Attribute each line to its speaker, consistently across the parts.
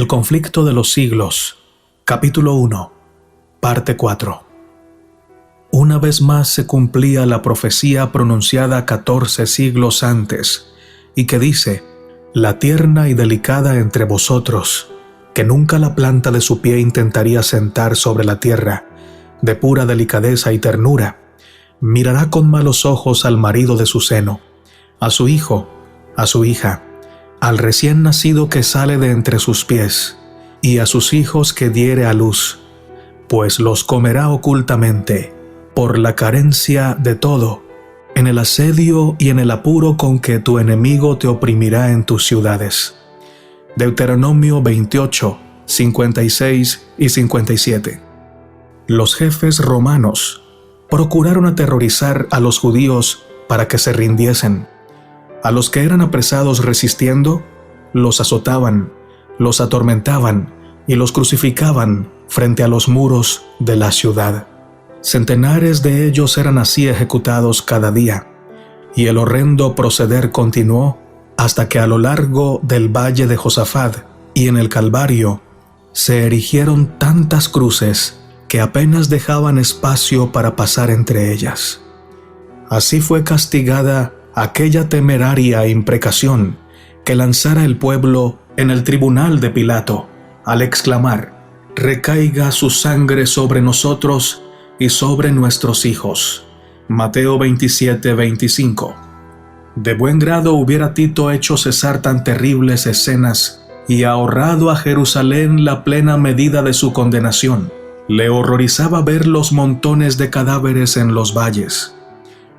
Speaker 1: El conflicto de los siglos, capítulo 1, parte 4. Una vez más se cumplía la profecía pronunciada 14 siglos antes, y que dice: la tierna y delicada entre vosotros, que nunca la planta de su pie intentaría sentar sobre la tierra, de pura delicadeza y ternura, mirará con malos ojos al marido de su seno, a su hijo, a su hija, al recién nacido que sale de entre sus pies, y a sus hijos que diere a luz, pues los comerá ocultamente, por la carencia de todo, en el asedio y en el apuro con que tu enemigo te oprimirá en tus ciudades. Deuteronomio 28, 56 y 57. Los jefes romanos procuraron aterrorizar a los judíos para que se rindiesen. A los que eran apresados resistiendo, los azotaban, los atormentaban y los crucificaban frente a los muros de la ciudad. Centenares de ellos eran así ejecutados cada día, y el horrendo proceder continuó hasta que a lo largo del valle de Josafat y en el Calvario se erigieron tantas cruces que apenas dejaban espacio para pasar entre ellas. Así fue castigada aquella temeraria imprecación que lanzara el pueblo en el tribunal de Pilato, al exclamar: recaiga su sangre sobre nosotros y sobre nuestros hijos. Mateo 27, 25. De buen grado hubiera Tito hecho cesar tan terribles escenas y ahorrado a Jerusalén la plena medida de su condenación. Le horrorizaba ver los montones de cadáveres en los valles.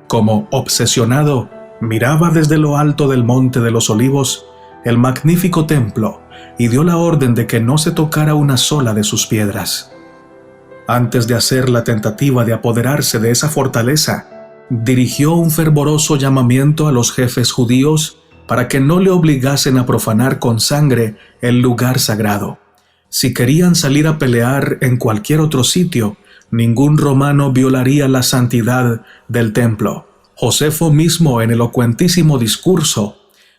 Speaker 1: Como obsesionado, miraba desde lo alto del monte de los Olivos el magnífico templo y dio la orden de que no se tocara una sola de sus piedras. Antes de hacer la tentativa de apoderarse de esa fortaleza, dirigió un fervoroso llamamiento a los jefes judíos para que no le obligasen a profanar con sangre el lugar sagrado. Si querían salir a pelear en cualquier otro sitio, ningún romano violaría la santidad del templo. Josefo mismo, en elocuentísimo discurso,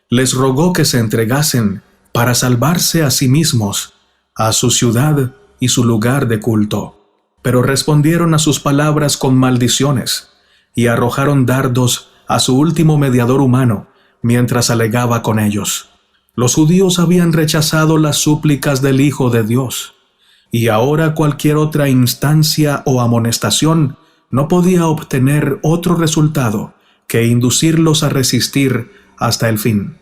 Speaker 1: les rogó que se entregasen para salvarse a sí mismos, a su ciudad y su lugar de culto. Pero respondieron a sus palabras con maldiciones y arrojaron dardos a su último mediador humano mientras alegaba con ellos. Los judíos habían rechazado las súplicas del Hijo de Dios, y ahora cualquier otra instancia o amonestación no podía obtener otro resultado que inducirlos a resistir hasta el fin.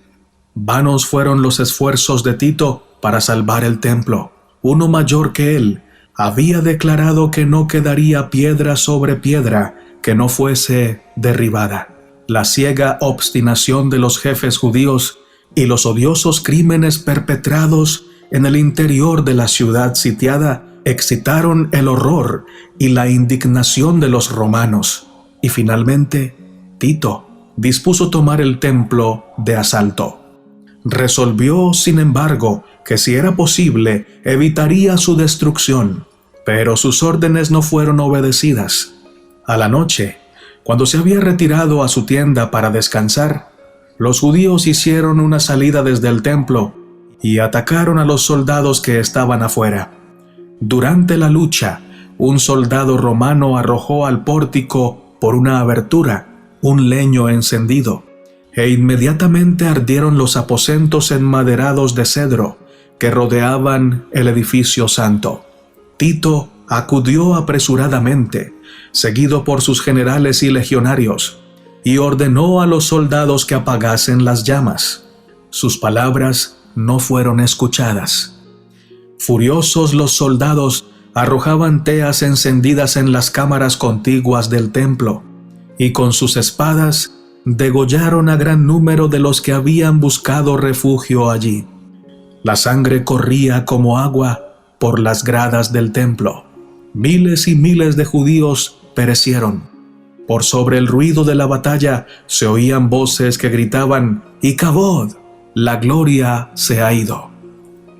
Speaker 1: Vanos fueron los esfuerzos de Tito para salvar el templo. Uno mayor que él había declarado que no quedaría piedra sobre piedra que no fuese derribada. La ciega obstinación de los jefes judíos y los odiosos crímenes perpetrados en el interior de la ciudad sitiada excitaron el horror y la indignación de los romanos, y finalmente Tito dispuso tomar el templo de asalto. Resolvió, sin embargo, que si era posible, evitaría su destrucción, pero sus órdenes no fueron obedecidas. A la noche, cuando se había retirado a su tienda para descansar, los judíos hicieron una salida desde el templo y atacaron a los soldados que estaban afuera. Durante la lucha, un soldado romano arrojó al pórtico por una abertura un leño encendido, e inmediatamente ardieron los aposentos enmaderados de cedro que rodeaban el edificio santo. Tito acudió apresuradamente, seguido por sus generales y legionarios, y ordenó a los soldados que apagasen las llamas. Sus palabras no fueron escuchadas. Furiosos, los soldados arrojaban teas encendidas en las cámaras contiguas del templo, y con sus espadas degollaron a gran número de los que habían buscado refugio allí. La sangre corría como agua por las gradas del templo. Miles y miles de judíos perecieron. Por sobre el ruido de la batalla se oían voces que gritaban: ¡Icabod! ¡La gloria se ha ido!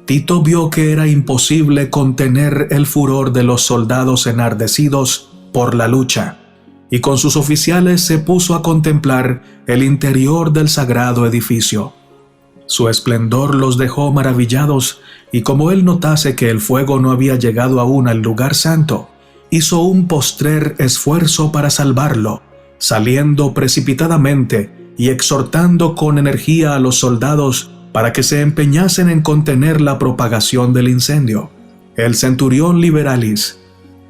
Speaker 1: Tito vio que era imposible contener el furor de los soldados enardecidos por la lucha, y con sus oficiales se puso a contemplar el interior del sagrado edificio. Su esplendor los dejó maravillados, y como él notase que el fuego no había llegado aún al lugar santo, hizo un postrer esfuerzo para salvarlo, saliendo precipitadamente y exhortando con energía a los soldados para que se empeñasen en contener la propagación del incendio. El centurión Liberalis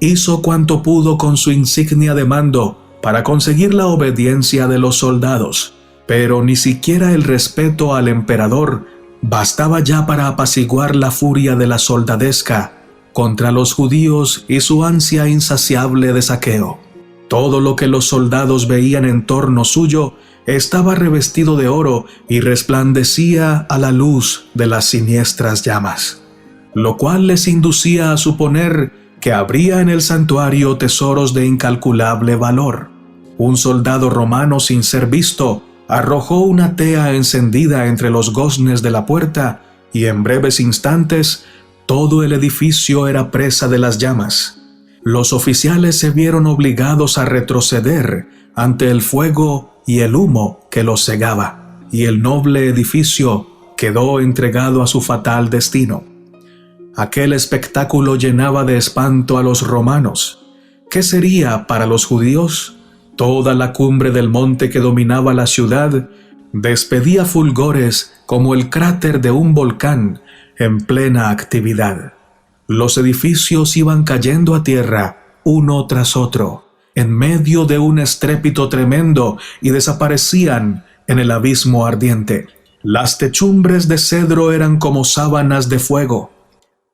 Speaker 1: hizo cuanto pudo con su insignia de mando para conseguir la obediencia de los soldados, pero ni siquiera el respeto al emperador bastaba ya para apaciguar la furia de la soldadesca contra los judíos y su ansia insaciable de saqueo. Todo lo que los soldados veían en torno suyo estaba revestido de oro y resplandecía a la luz de las siniestras llamas, lo cual les inducía a suponer que habría en el santuario tesoros de incalculable valor. Un soldado romano, sin ser visto, arrojó una tea encendida entre los goznes de la puerta, y en breves instantes todo el edificio era presa de las llamas. Los oficiales se vieron obligados a retroceder ante el fuego y el humo que los cegaba, y el noble edificio quedó entregado a su fatal destino. Aquel espectáculo llenaba de espanto a los romanos. ¿Qué sería para los judíos? Toda la cumbre del monte que dominaba la ciudad despedía fulgores como el cráter de un volcán en plena actividad. Los edificios iban cayendo a tierra uno tras otro, en medio de un estrépito tremendo, y desaparecían en el abismo ardiente. Las techumbres de cedro eran como sábanas de fuego.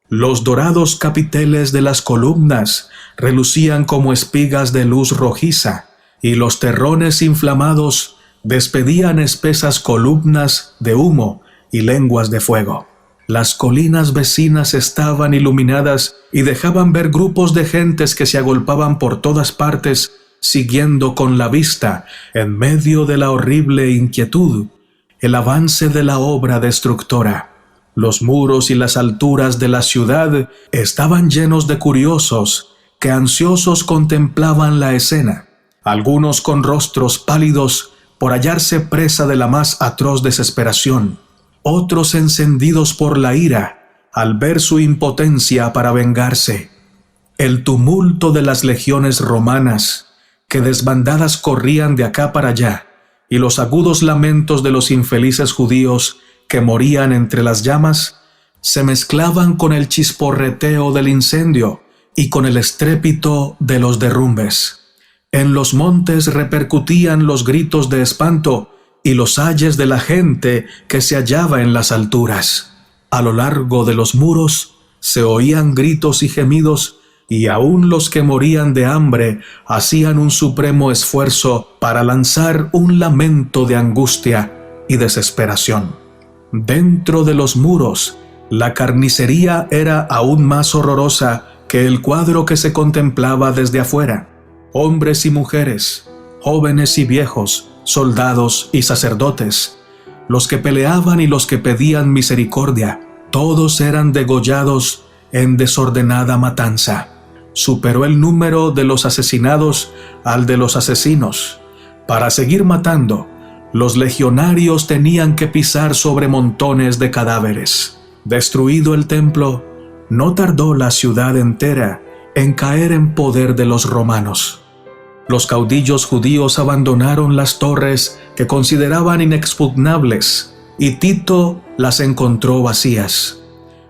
Speaker 1: Los dorados capiteles de las columnas relucían como espigas de luz rojiza, y los terrones inflamados despedían espesas columnas de humo y lenguas de fuego. Las colinas vecinas estaban iluminadas y dejaban ver grupos de gentes que se agolpaban por todas partes, siguiendo con la vista, en medio de la horrible inquietud, el avance de la obra destructora. Los muros y las alturas de la ciudad estaban llenos de curiosos que ansiosos contemplaban la escena, algunos con rostros pálidos por hallarse presa de la más atroz desesperación, otros encendidos por la ira al ver su impotencia para vengarse. El tumulto de las legiones romanas, que desbandadas corrían de acá para allá, y los agudos lamentos de los infelices judíos que morían entre las llamas, se mezclaban con el chisporreteo del incendio y con el estrépito de los derrumbes. En los montes repercutían los gritos de espanto y los ayes de la gente que se hallaba en las alturas. A lo largo de los muros se oían gritos y gemidos, y aún los que morían de hambre hacían un supremo esfuerzo para lanzar un lamento de angustia y desesperación. Dentro de los muros, la carnicería era aún más horrorosa que el cuadro que se contemplaba desde afuera. Hombres y mujeres, jóvenes y viejos, soldados y sacerdotes, los que peleaban y los que pedían misericordia, todos eran degollados en desordenada matanza. Superó el número de los asesinados al de los asesinos. Para seguir matando, los legionarios tenían que pisar sobre montones de cadáveres. Destruido el templo, no tardó la ciudad entera en caer en poder de los romanos. Los caudillos judíos abandonaron las torres que consideraban inexpugnables, y Tito las encontró vacías.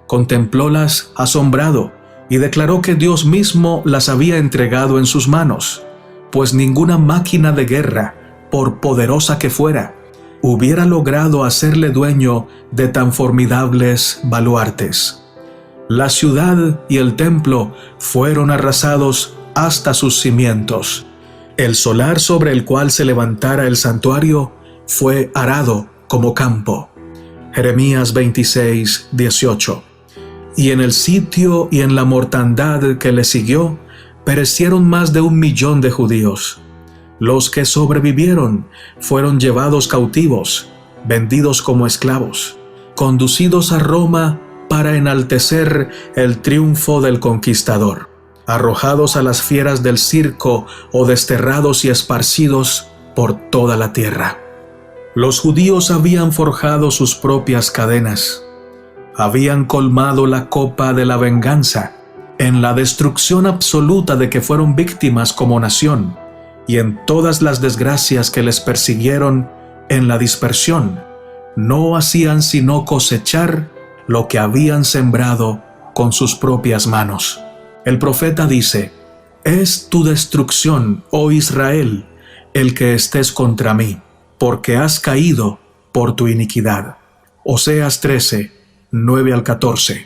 Speaker 1: Contemplólas asombrado y declaró que Dios mismo las había entregado en sus manos, pues ninguna máquina de guerra, por poderosa que fuera, hubiera logrado hacerle dueño de tan formidables baluartes. La ciudad y el templo fueron arrasados hasta sus cimientos. El solar sobre el cual se levantara el santuario fue arado como campo. Jeremías 26, 18. Y en el sitio y en la mortandad que le siguió, perecieron más de 1 millón de judíos. Los que sobrevivieron fueron llevados cautivos, vendidos como esclavos, conducidos a Roma para enaltecer el triunfo del conquistador, arrojados a las fieras del circo o desterrados y esparcidos por toda la tierra. Los judíos habían forjado sus propias cadenas, habían colmado la copa de la venganza, en la destrucción absoluta de que fueron víctimas como nación, y en todas las desgracias que les persiguieron en la dispersión, no hacían sino cosechar lo que habían sembrado con sus propias manos. El profeta dice: «Es tu destrucción, oh Israel, el que estés contra mí, porque has caído por tu iniquidad». Oseas 13, 9 al 14.